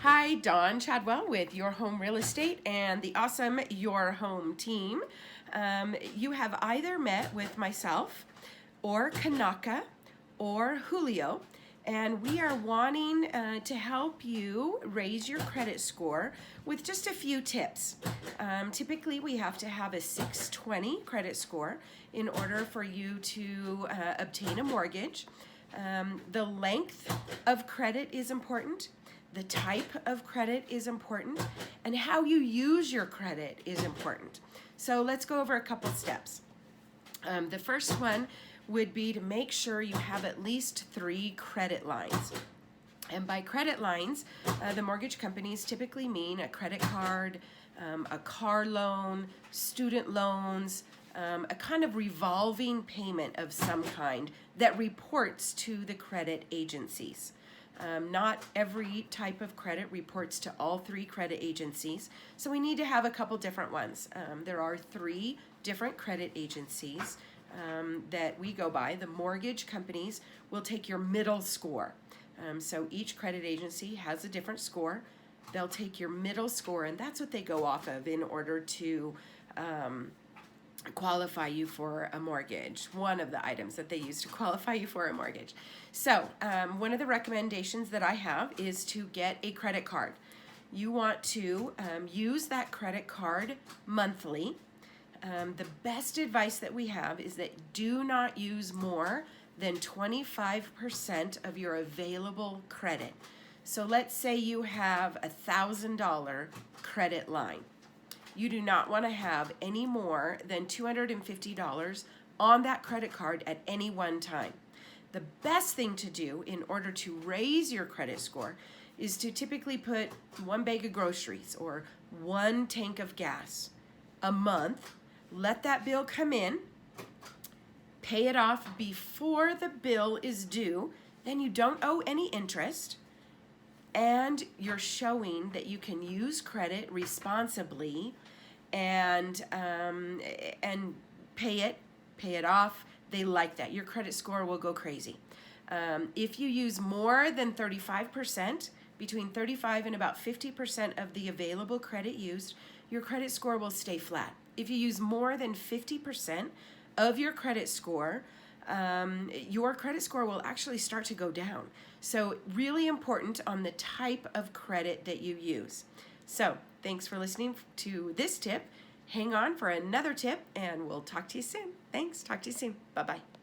Hi, Dawn Chadwell with Your Home Real Estate and the awesome Your Home team. You have either met with myself or Kanaka or Julio, and we are wanting to help you raise your credit score with just a few tips. Typically, we have to have a 620 credit score in order for you to obtain a mortgage. The length of credit is important. The type of credit is important, and how you use your credit is important. So let's go over a couple steps. The first one would be to make sure you have at least 3 credit lines. And by credit lines, the mortgage companies typically mean a credit card, a car loan, student loans, a kind of revolving payment of some kind that reports to the credit agencies. Not every type of credit reports to all 3 credit agencies, so we need to have a couple different ones. There are 3 different credit agencies that we go by. The mortgage companies will take your middle score. So each credit agency has a different score. They'll take your middle score, and that's what they go off of in order to qualify you for a mortgage. One of the items that they use to qualify you for a mortgage. So one of the recommendations that I have is to get a credit card. You want to use that credit card monthly. The best advice that we have is that do not use more than 25% of your available credit. So let's say you have a $1,000 credit line. You do not want to have any more than $250 on that credit card at any one time. The best thing to do in order to raise your credit score is to typically put 1 bag of groceries or 1 tank of gas a month. Let that bill come in, pay it off before the bill is due, then you don't owe any interest, and you're showing that you can use credit responsibly and pay it off. They like that. Your credit score will go crazy. If you use more than 35%, between 35 and about 50% of the available credit used, your credit score will stay flat. If you use more than 50% of your credit score will actually start to go down. So really important on the type of credit that you use. So thanks for listening to this tip. Hang on for another tip, and we'll talk to you soon. Thanks. Talk to you soon. Bye-bye.